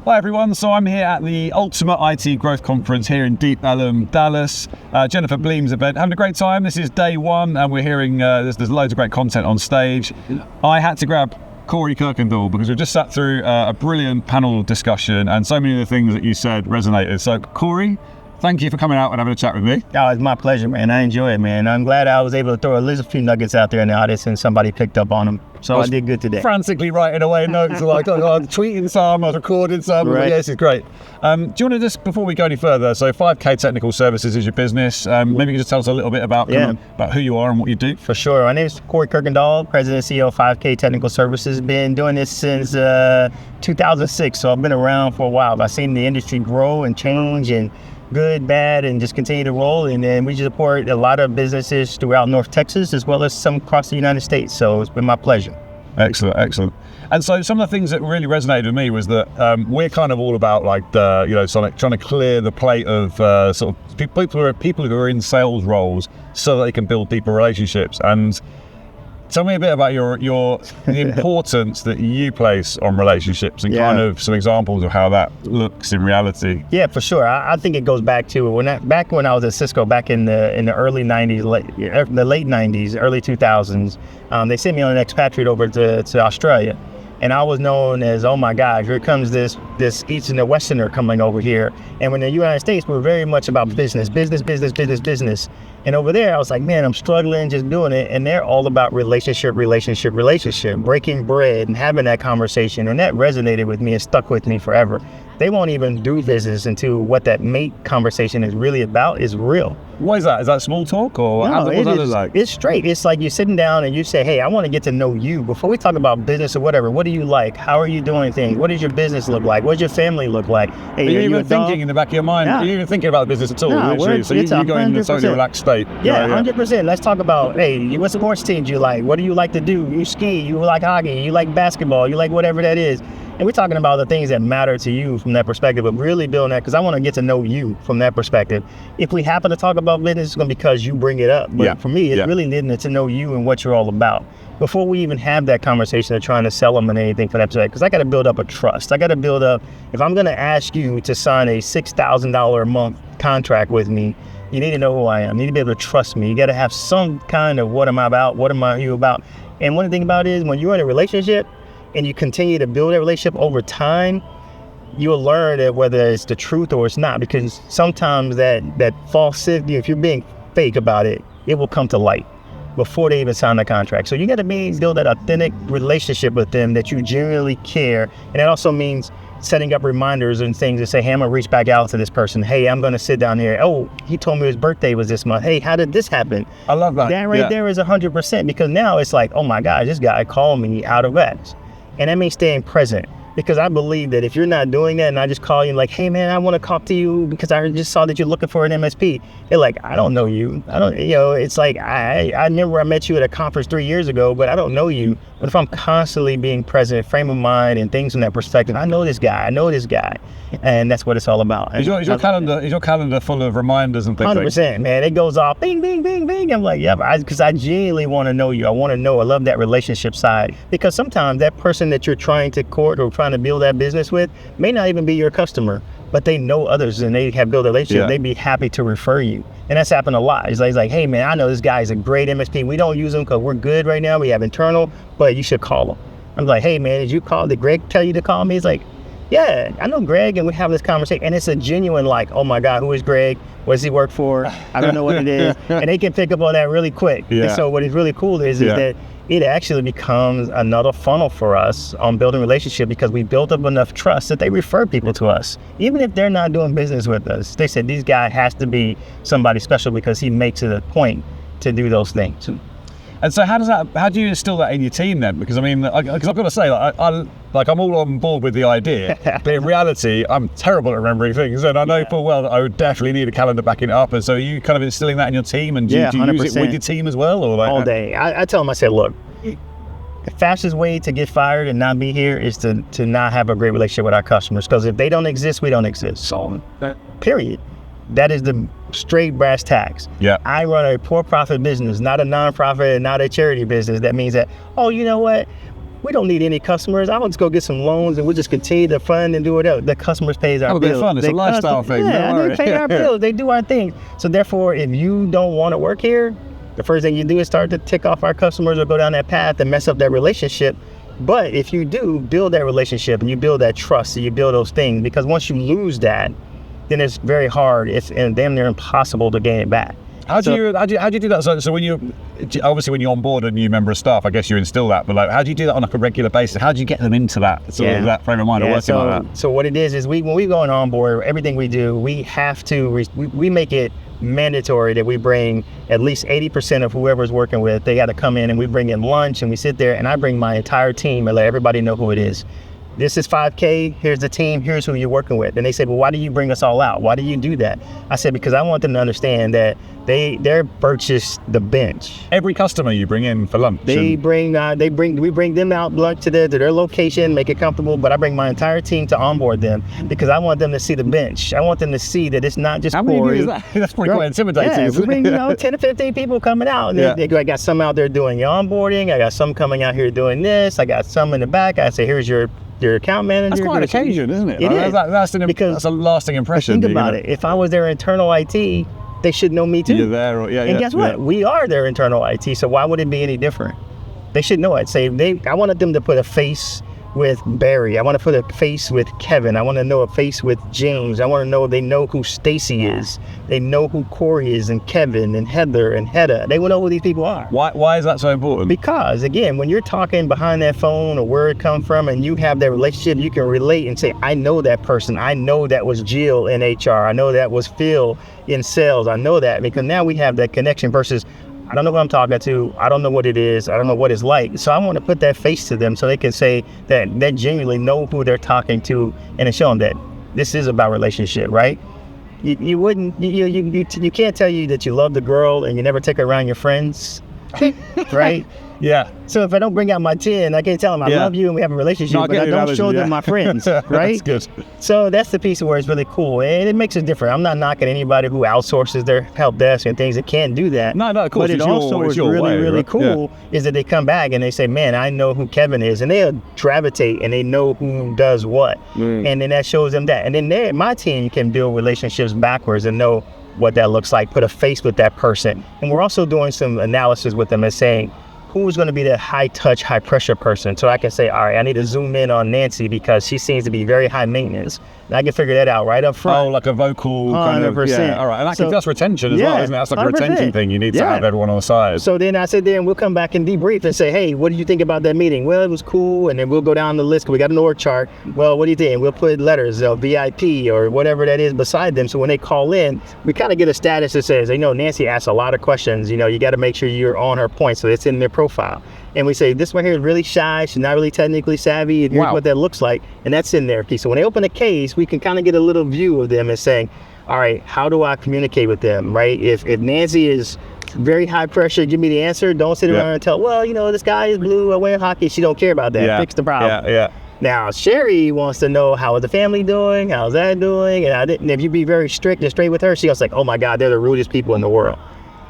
Hi everyone, so I'm here at the Ultimate IT Growth Conference here in Deep Ellum, Dallas. Jennifer Bleem's event. Having a great time. This is day one and we're hearing there's loads of great content on stage. I had to grab Corey Kirkendoll because we've just sat through a brilliant panel discussion and so many of the things that you said resonated. So Corey, thank you for coming out and having a chat with me. Oh, it's my pleasure, man. I enjoy it, man. I'm glad I was able to throw a few nuggets out there in the audience and somebody picked up on them. So I did good today. Frantically writing away notes, like I was tweeting some, I was recording some. Right. Yeah, this is great. Do you want to just, before we go any further, so 5K Technical Services is your business. Maybe you can just tell us a little bit about about who you are and what you do. For sure. My name is Corey Kirkendoll, President and CEO of 5K Technical Services. Been doing this since 2006, so I've been around for a while. I've seen the industry grow and change and good, bad, and just continue to roll. And then we support a lot of businesses throughout North Texas as well as some across the United States. So it's been my pleasure. Excellent, excellent. And so some of the things that really resonated with me was that we're kind of all about like trying to clear the plate of sort of people who are in sales roles so that they can build deeper relationships. And tell me a bit about the importance that you place on relationships and kind of some examples of how that looks in reality. Yeah, for sure. I think it goes back to back when I was at Cisco back in the early 90s, the late 90s, early 2000s. They sent me on an expatriate over to Australia. And I was known as, oh my God, here comes this Eastern and Westerner coming over here. And when in the United States, we're very much about business. And over there, I was like, man, I'm struggling just doing it. And they're all about relationship, breaking bread and having that conversation. And that resonated with me and stuck with me forever. They won't even do business until what that mate conversation is really about is real. What is that? Is that small talk or no, what does that look like? It's straight. It's like you're sitting down and you say, hey, I want to get to know you. Before we talk about business or whatever, what do you like? How are you doing things? What does your business look like? What does your family look like? Hey, are you even thinking in the back of your mind? Are you even thinking about the business at all? No, literally? So you go in a totally relaxed state. Yeah, 100%. Let's talk about, hey, what sports teams you like? What do you like to do? You ski, you like hockey, you like basketball, you like whatever that is. And we're talking about the things that matter to you from that perspective, but really building that, because I want to get to know you from that perspective. If we happen to talk about business, it's going to be because you bring it up. But for me, it's really getting to know you and what you're all about. Before we even have that conversation of trying to sell them and anything for that perspective, because I got to build up a trust. I got to build up, if I'm going to ask you to sign a $6,000 a month contract with me, you need to know who I am. You need to be able to trust me. You got to have some kind of what am I about? What am I you about? And one thing about it is when you're in a relationship, and you continue to build that relationship over time, you'll learn that whether it's the truth or it's not, because sometimes that falsity, if you're being fake about it, it will come to light before they even sign the contract. So you got to build that authentic relationship with them that you genuinely care. And that also means setting up reminders and things to say, hey, I'm gonna reach back out to this person. Hey, I'm gonna sit down here. Oh, he told me his birthday was this month. Hey, how did this happen? I love that. That there is 100%, because now it's like, oh my God, this guy called me out of X. And that means staying present, because I believe that if you're not doing that and I just call you like, hey man, I want to talk to you because I just saw that you're looking for an MSP. They're like, I don't know you. It's like, I remember I met you at a conference 3 years ago, but I don't know you. But if I'm constantly being present, frame of mind and things from that perspective, I know this guy. And that's what it's all about. Is your calendar full of reminders and things? 100%, man. It goes off, bing, bing, bing, bing. I'm like, yeah, because I genuinely want to know you. I want to know. I love that relationship side, because sometimes that person that you're trying to court or trying to build that business with may not even be your customer, but they know others and they have built a relationship. They'd be happy to refer you. And that's happened a lot. It's like, hey man, I know this guy is a great MSP. We don't use him because we're good right now. We have internal, but you should call him. I'm like, hey man, did Greg tell you to call me? He's like, yeah, I know Greg, and we have this conversation. And it's a genuine like, oh my God, who is Greg? What does he work for? I don't know what it is. And they can pick up on that really quick. And so what is really cool is that it actually becomes another funnel for us on building relationship, because we built up enough trust that they refer people to us. Even if they're not doing business with us, they said, this guy has to be somebody special because he makes it a point to do those things. And so how do you instill that in your team then? Because I mean, because I've got to say, I'm all on board with the idea, but in reality, I'm terrible at remembering things, and I know full well that I would definitely need a calendar backing it up. And so are you kind of instilling that in your team, and do you use it with your team as well? Or all day. I tell them, I said, look, the fastest way to get fired and not be here is to not have a great relationship with our customers, because if they don't exist, we don't exist. So, period. That is the straight brass tacks. Yeah. I run a for-profit business, not a non-profit and not a charity business. That means that, oh, you know what? we don't need any customers. I'll just go get some loans and we'll just continue to fund and do it else. The customers pays our bills. Fun. It's a lifestyle thing. Yeah, they pay our bills. They do our thing. So therefore, if you don't want to work here, the first thing you do is start to tick off our customers or go down that path and mess up that relationship. But if you do build that relationship and you build that trust and you build those things, because once you lose that, then it's very hard. It's damn near impossible to gain it back. How do you do that? So when you obviously when you onboard a new member of staff, I guess you instill that. But like, how do you do that on like a regular basis? How do you get them into that of that frame of mind or working like that? So what it is when we go on board, everything we do, we have to we make it mandatory that we bring at least 80% of whoever's working with. They got to come in and we bring in lunch and we sit there and I bring my entire team and let everybody know who it is. This is 5K, here's the team, here's who you're working with. And they said, well, why do you bring us all out? Why do you do that? I said, because I want them to understand that they're purchased the bench. Every customer you bring in for lunch? We bring them out lunch to their location, make it comfortable, but I bring my entire team to onboard them because I want them to see the bench. I want them to see that it's not just Corey. How many is that? That's pretty quite intimidating. Yeah, we bring 10 to 15 people coming out. I got some out there doing your onboarding. I got some coming out here doing this. I got some in the back. I say, here's your account manager. That's quite an occasion, isn't it? It is. That's a lasting impression. Think about it. If I was their internal IT, they should know me too. You're there, and guess what? We are their internal IT, so why would it be any different? They should know it. I wanted them to put a face with Barry. I want to put a face with Kevin. I want to know a face with James. I want to know they know who Stacy is. They know who Corey is and Kevin and Heather and Hedda. They will know who these people are. Why is that so important? Because again, when you're talking behind that phone or where it come from and you have that relationship, you can relate and say, I know that person. I know that was Jill in HR. I know that was Phil in sales. I know that because now we have that connection versus I don't know who I'm talking to. I don't know what it is. I don't know what it's like. So I want to put that face to them so they can say that they genuinely know who they're talking to and show them that this is about relationship, right? You can't tell you that you love the girl and you never take her around your friends, right? Yeah. So if I don't bring out my 10, I can't tell them I love you and we have a relationship, but I don't show them my friends, right? That's good. So that's the piece where it's really cool, and it makes it different. I'm not knocking anybody who outsources their help desk and things that can't do that. No, of course. But it also is really cool is that they come back and they say, man, I know who Kevin is, and they'll gravitate and they know who does what, and then that shows them that. And then my team can build relationships backwards and know what that looks like, put a face with that person. And we're also doing some analysis with them and saying, who's going to be the high touch, high pressure person? So I can say, all right, I need to zoom in on Nancy because she seems to be very high maintenance. And I can figure that out right up front. Oh, like a vocal 100%. kind of, yeah, all right. And that's retention as well, isn't it? That's like 100%. A retention thing. You need to have everyone on the side. So then I said, then we'll come back and debrief and say, hey, what did you think about that meeting? Well, it was cool. And then we'll go down the list because we got an org chart. Well, what do you think? We'll put letters, VIP or whatever that is beside them. So when they call in, we kind of get a status that says, Nancy asks a lot of questions. You got to make sure you're on her point. So it's in their profile. And we say, this one here is really shy. She's not really technically savvy. And here's what that looks like. And that's in there. So when they open a case, we can kind of get a little view of them and saying, all right, how do I communicate with them, right? If Nancy is very high pressure, give me the answer. Don't sit around and tell, this guy is blue. I win hockey. She don't care about that. Fix the problem. Yeah. Now, Sherry wants to know, how is the family doing? How's that doing? And if you be very strict and straight with her, she goes like, oh my God, they're the rudest people in the world.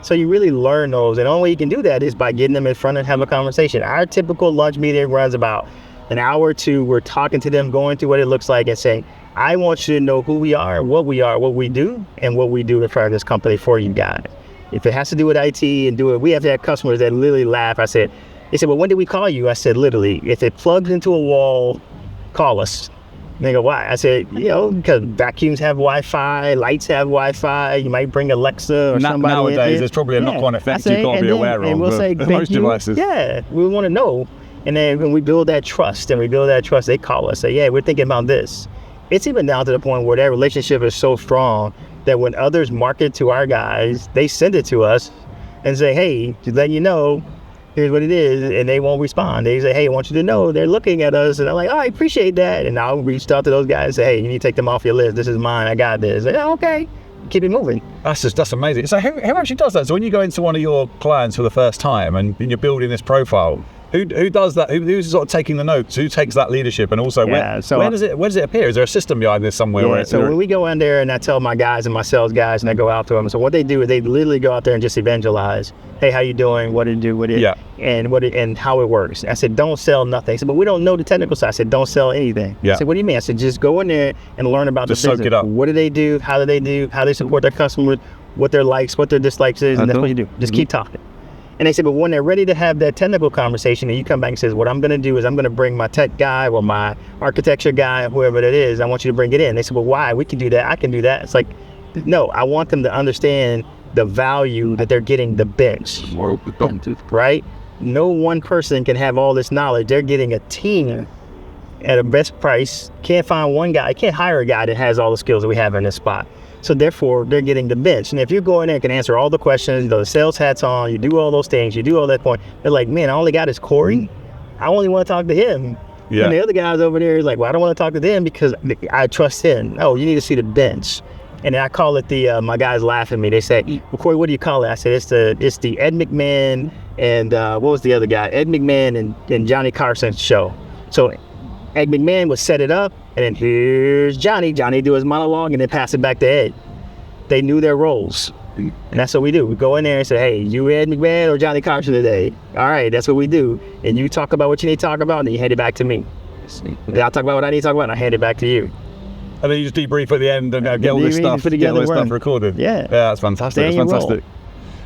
So you really learn those, and the only way you can do that is by getting them in front and have a conversation. Our typical lunch meeting runs about an hour or two. We're talking to them, going through what it looks like and saying, I want you to know who we are, what we do, and what we do in front of this company for you guys. If it has to do with IT and we have to have customers that literally laugh. They said, well, when did we call you? I said, literally, if it plugs into a wall, call us. And they go, why? I said, because vacuums have Wi-Fi, lights have Wi-Fi. You might bring Alexa or somebody. Nowadays, there's probably a knock-on effect you've got to be aware of. And we'll say, most devices. Yeah, we want to know. And then when we build that trust, they call us, say, we're thinking about this. It's even down to the point where that relationship is so strong that when others market to our guys, they send it to us and say, hey, just letting you know, here's what it is, and they won't respond. They say, hey, I want you to know they're looking at us, and I'm like, oh, I appreciate that. And I'll reach out to those guys and say, hey, you need to take them off your list. This is mine. I got this. And, okay, keep it moving. That's amazing. So who actually does that? So when you go into one of your clients for the first time and you're building this profile, Who does that? Who's sort of taking the notes? Who takes that leadership? And also, where does it appear? Is there a system behind this somewhere? Yeah, so when we go in there and I tell my guys and my sales guys and I go out to them, so what they do is they literally go out there and just evangelize. Hey, how you doing? What did it do? And how it works. I said, don't sell nothing. I said, but we don't know the technical side. I said, don't sell anything. I said, what do you mean? I said, just go in there and learn about the business. Soak it up. What do they do? How do they do? How they support their customers? What their likes, what their dislikes is, and that's what you do. Just keep talking. And they said, but when they're ready to have that technical conversation, and you come back and says, what I'm going to do is I'm going to bring my tech guy or my architecture guy, whoever it is, I want you to bring it in. They said, well, why? We can do that. I can do that. It's like, no, I want them to understand the value that they're getting the bench, right? No one person can have all this knowledge. They're getting a team at a best price. Can't find one guy. Can't hire a guy that has all the skills that we have in this spot. So therefore, they're getting the bench. And if you go in there and can answer all the questions, the sales hats on, you do all those things, you do all that point, they're like, man, I only got is Corey. I only want to talk to him. Yeah. And the other guys over there is like, well, I don't want to talk to them because I trust him. Oh, you need to see the bench. And I call it my guys laugh at me. They say, well, Corey, what do you call it? I said, it's the Ed McMahon and what was the other guy? Ed McMahon and Johnny Carson's show. So Ed McMahon would set it up, and then here's Johnny. Johnny do his monologue and then pass it back to Ed. They knew their roles. And that's what we do. We go in there and say, hey, you Ed McMahon or Johnny Carson today? All right, that's what we do. And you talk about what you need to talk about, and then you hand it back to me. Then I'll talk about what I need to talk about, and I hand it back to you. And then you just debrief at the end and get all this stuff recorded. Yeah, that's fantastic. That's fantastic.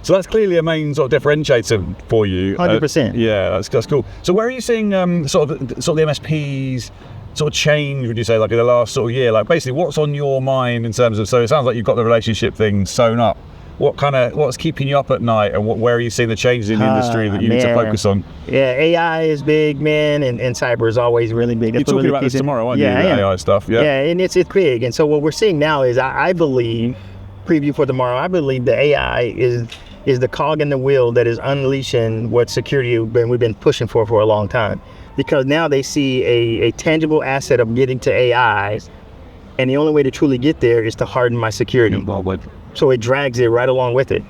So that's clearly a main sort of differentiator for you. 100%. Yeah, that's cool. So where are you seeing sort of the MSPs sort of change, would you say, like in the last sort of year? Like basically what's on your mind in terms of, so it sounds like you've got the relationship thing sewn up. What's keeping you up at night, and where are you seeing the changes in the industry that you need to focus on? Yeah, AI is big, man, and cyber is always really big. You're talking about this tomorrow, aren't you? AI stuff. Yeah, and it's big. And so what we're seeing now is I believe, preview for tomorrow, I believe the AI is the cog in the wheel that is unleashing what security we've been pushing for a long time. Because now they see a tangible asset of getting to AI, and the only way to truly get there is to harden my security. So it drags it right along with it.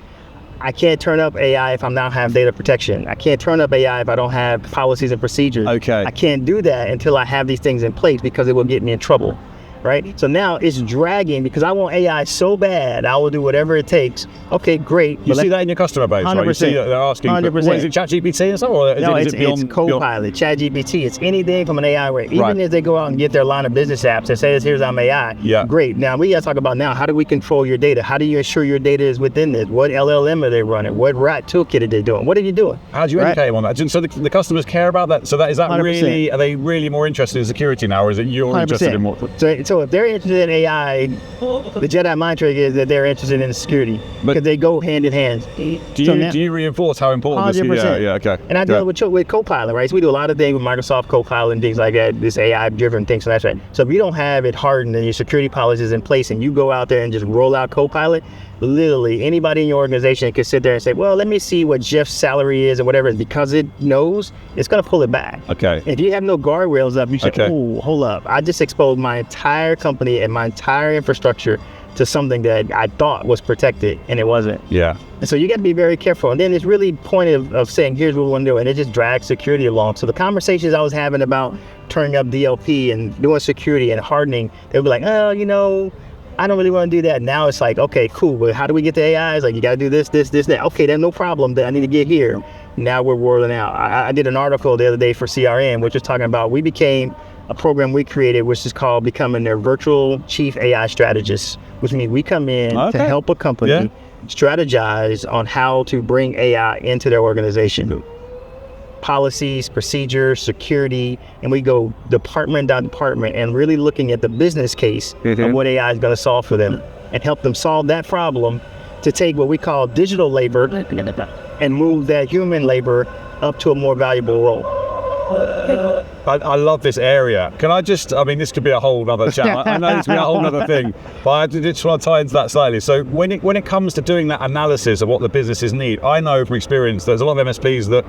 I can't turn up AI if I don't have data protection. I can't turn up AI if I don't have policies and procedures. Okay. I can't do that until I have these things in place because it will get me in trouble. Right? So now it's dragging because I want AI so bad, I will do whatever it takes. Okay, great. You see that in your customer base, 100%. Right? You see that they're asking, 100%. What, is it ChatGPT or something? Or no, it's Copilot, ChatGPT. It's anything from an AI where even if they go out and get their line of business apps that says, here's I'm AI, great. Now we got to talk about now, how do we control your data? How do you ensure your data is within this? What LLM are they running? What rat toolkit are they doing? What are you doing? How do you educate them on that? So the customers care about that? So is that 100%. Really, are they really more interested in security now, or is it you're 100%. Interested in more? So if they're interested in AI, the Jedi mind trick is that they're interested in security because they go hand in hand. Do you reinforce how important 100%. This is? Yeah, okay. And I do it with Copilot, right? So we do a lot of things with Microsoft Copilot and things like that, this AI-driven things. So that's right. So if you don't have it hardened and your security policies in place and you go out there and just roll out Copilot, literally anybody in your organization can sit there and say, well, let me see what Jeff's salary is or whatever. Because it knows, it's going to pull it back. Okay. If you have no guardrails up, you say, oh, hold up. I just exposed my entire company and my entire infrastructure to something that I thought was protected and it wasn't. Yeah. And so you got to be very careful. And then it's really point of saying, here's what we want to do. And it just drags security along. So the conversations I was having about turning up DLP and doing security and hardening, they would be like, oh, I don't really want to do that. Now it's like, okay, cool, but how do we get to AI? It's like, you got to do this, that. Okay, then no problem that I need to get here. Now we're rolling out. I did an article the other day for CRM, which was talking about, we became a program we created, which is called becoming their virtual chief AI strategist, which means we come in to help a company strategize on how to bring AI into their organization. Policies, procedures, security, and we go department by department and really looking at the business case of what AI is going to solve for them and help them solve that problem to take what we call digital labor and move that human labor up to a more valuable role. I love this area. Can I just, this could be a whole other chat. I know this could be a whole other thing, but I just want to tie into that slightly. So when it comes to doing that analysis of what the businesses need, I know from experience there's a lot of MSPs that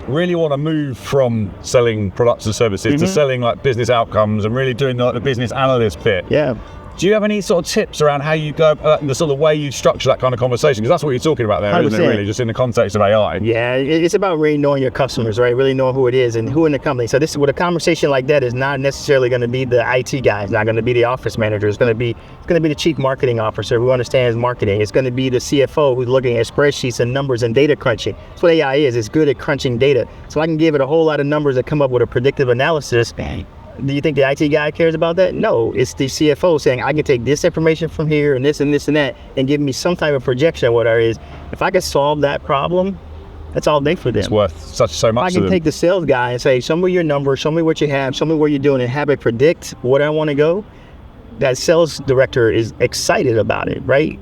really want to move from selling products and services to selling like business outcomes and really doing the business analyst bit. Yeah. Do you have any sort of tips around how you go, the sort of way you structure that kind of conversation? Because that's what you're talking about there, 100%. isn't it, really, just in the context of AI? Yeah, it's about really knowing your customers, right? Really knowing who it is and who in the company. So this is what a conversation like that is not necessarily going to be the IT guy. It's not going to be the office manager. It's going to be the chief marketing officer who understands marketing. It's going to be the CFO who's looking at spreadsheets and numbers and data crunching. That's what AI is. It's good at crunching data. So I can give it a whole lot of numbers that come up with a predictive analysis. Do you think the IT guy cares about that? No, it's the CFO saying, I can take this information from here and this and this and that and give me some type of projection of what it is. If I can solve that problem, that's all day for them. It's worth so much. I can take the sales guy and say, show me your numbers, show me what you have, show me what you're doing, and have it predict where I want to go. That sales director is excited about it, right?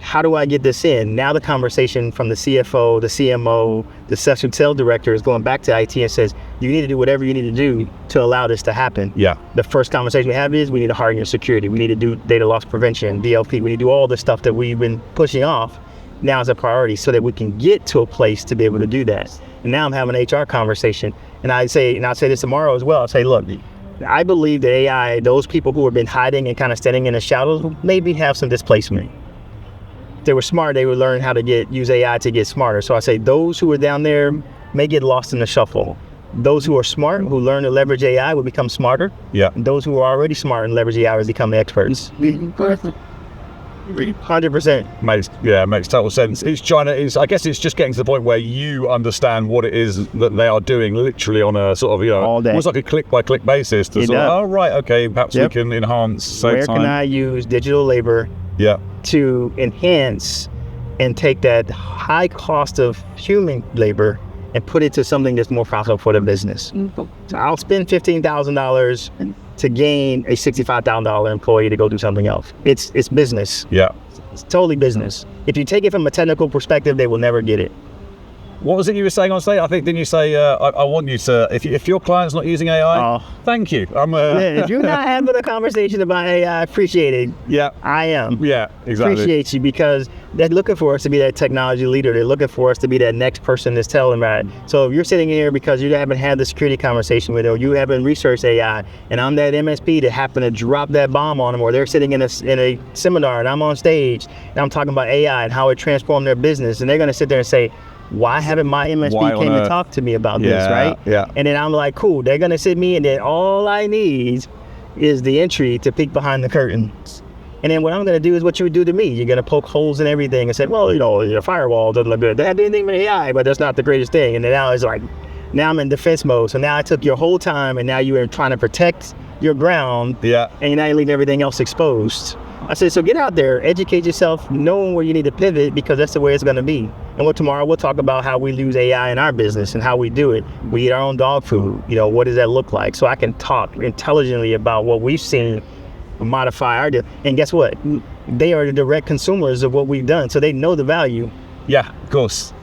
How do I get this in? Now the conversation from the CFO, the CMO, the session sales director is going back to IT and says, you need to do whatever you need to do to allow this to happen. Yeah. The first conversation we have is we need to harden your security. We need to do data loss prevention, DLP. We need to do all the stuff that we've been pushing off now as a priority so that we can get to a place to be able to do that. And now I'm having an HR conversation. And I'll say this tomorrow as well. I'll say, look, I believe that AI, those people who have been hiding and kind of standing in the shadows, maybe have some displacement. If they were smart, they would learn how to use AI to get smarter. So I say those who are down there may get lost in the shuffle. Those who are smart, who learn to leverage AI, will become smarter. Yeah. And those who are already smart and leverage AI will become the experts. 100%. Makes total sense. I guess it's just getting to the point where you understand what it is that they are doing literally on a sort of, all day. Almost like a click by click basis to right, okay, perhaps we can enhance, save Where time. can I use digital labor to enhance and take that high cost of human labor and put it to something that's more profitable for the business. So I'll spend $15,000 to gain a $65,000 employee to go do something else. It's business. Yeah. It's totally business. If you take it from a technical perspective, they will never get it. What was it you were saying on stage? I think, didn't you say, I want you to, if your client's not using AI, thank you. If you're not having a conversation about AI, I appreciate it. Yeah. I am. Yeah, exactly. Appreciate you because they're looking for us to be that technology leader. They're looking for us to be that next person that's telling about it. So if you're sitting here because you haven't had the security conversation with them, or you haven't researched AI, and I'm that MSP that happened to drop that bomb on them, or they're sitting in a seminar and I'm on stage and I'm talking about AI and how it transformed their business, and they're going to sit there and say, why haven't my MSP came to talk to me about this, right? Yeah. And then I'm like, cool, they're gonna sit me, and then all I need is the entry to peek behind the curtains. And then what I'm gonna do is what you would do to me. You're gonna poke holes in everything and say, well, your firewall doesn't look good. They had anything with AI, but that's not the greatest thing. And then now it's like, now I'm in defense mode. So now I took your whole time, and now you are trying to protect your ground. Yeah. And now you leave everything else exposed. I said, so get out there, educate yourself, knowing where you need to pivot, because that's the way it's going to be. And tomorrow we'll talk about how we use AI in our business and how we do it. We eat our own dog food. What does that look like? So I can talk intelligently about what we've seen modify our deal. And guess what? They are the direct consumers of what we've done, so they know the value. Yeah, of course.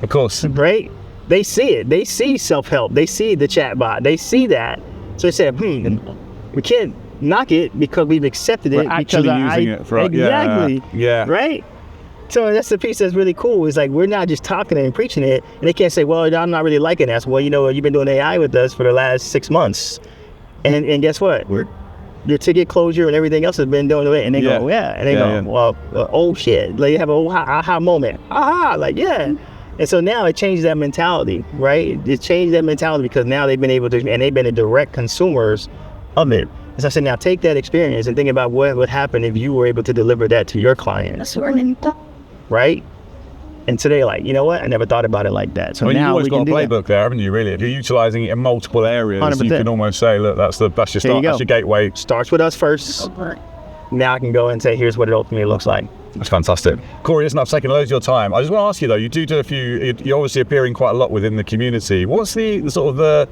Right? They see it. They see self-help. They see the chatbot. They see that. So they said, we can't knock it because we've accepted it. We're actually using it for exactly. Yeah. Right? So that's the piece that's really cool. Is like we're not just talking and preaching it, and they can't say, well, I'm not really liking that. Well, you've been doing AI with us for the last 6 months. And guess what? Your ticket closure and everything else has been doing it. And they go, yeah. And they go, well, oh shit. Like you have a aha moment. Like, yeah. And so now it changed that mentality, right? It changed that mentality because now they've been able to, and they've been the direct consumers of it. As I said, now take that experience and think about what would happen if you were able to deliver that to your clients, right? And so they're like, you know what? I never thought about it like that. So now you've always got a playbook there, haven't you? Really, if you're utilizing it in multiple areas, 100%. You can almost say, look, that's your start, that's your gateway. Starts with us first. Now I can go and say, here's what it ultimately looks like. That's fantastic. Corey, listen, I've taken loads of your time. I just want to ask you though, you do a few. You're obviously appearing quite a lot within the community. What's the sort of the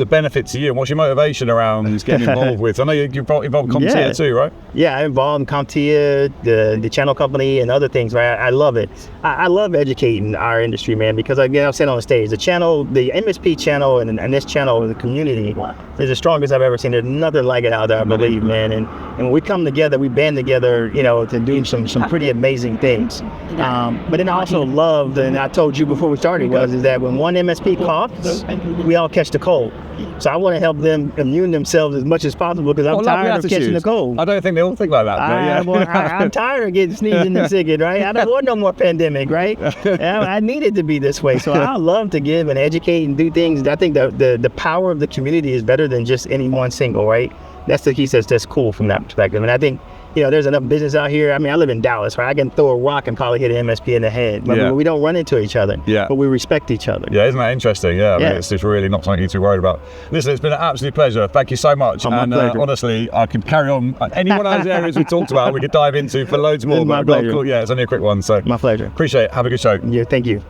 benefit to you, and what's your motivation around getting involved with? I know you're involved in CompTIA too, right? Yeah, I'm involved in CompTIA, the channel company, and other things, right? I love it. I love educating our industry, man, because again, I've said on the stage, the channel, the MSP channel, and this channel, the community, is the strongest I've ever seen. There's nothing like it out there, I believe, man. And And when we come together, we band together, you know, to do some pretty amazing things. But then I also loved, and I told you before we started, is that when one MSP coughs, we all catch the cold. So I want to help them immune themselves as much as possible because I'm tired of catching the cold. I don't think they all think like that. I'm tired of getting sneezing and sicking, right? I don't want no more pandemic, right? I need it to be this way. So I love to give and educate and do things. I think the power of the community is better than just any one single, right? That's the key. Says that's cool from that perspective. And I think, you know, there's enough business out here. I mean, I live in Dallas, right? I can throw a rock and probably hit an MSP in the head. But we don't run into each other. But we respect each other. Yeah, isn't that interesting? Yeah, I mean, it's just really not something you're too worried about. Listen, it's been an absolute pleasure. Thank you so much. My pleasure. Honestly, I could carry on. Any one of those areas we talked about, we could dive into for loads more. My pleasure. Cool. Yeah, it's only a quick one. So my pleasure. Appreciate it. Have a good show. Yeah, thank you.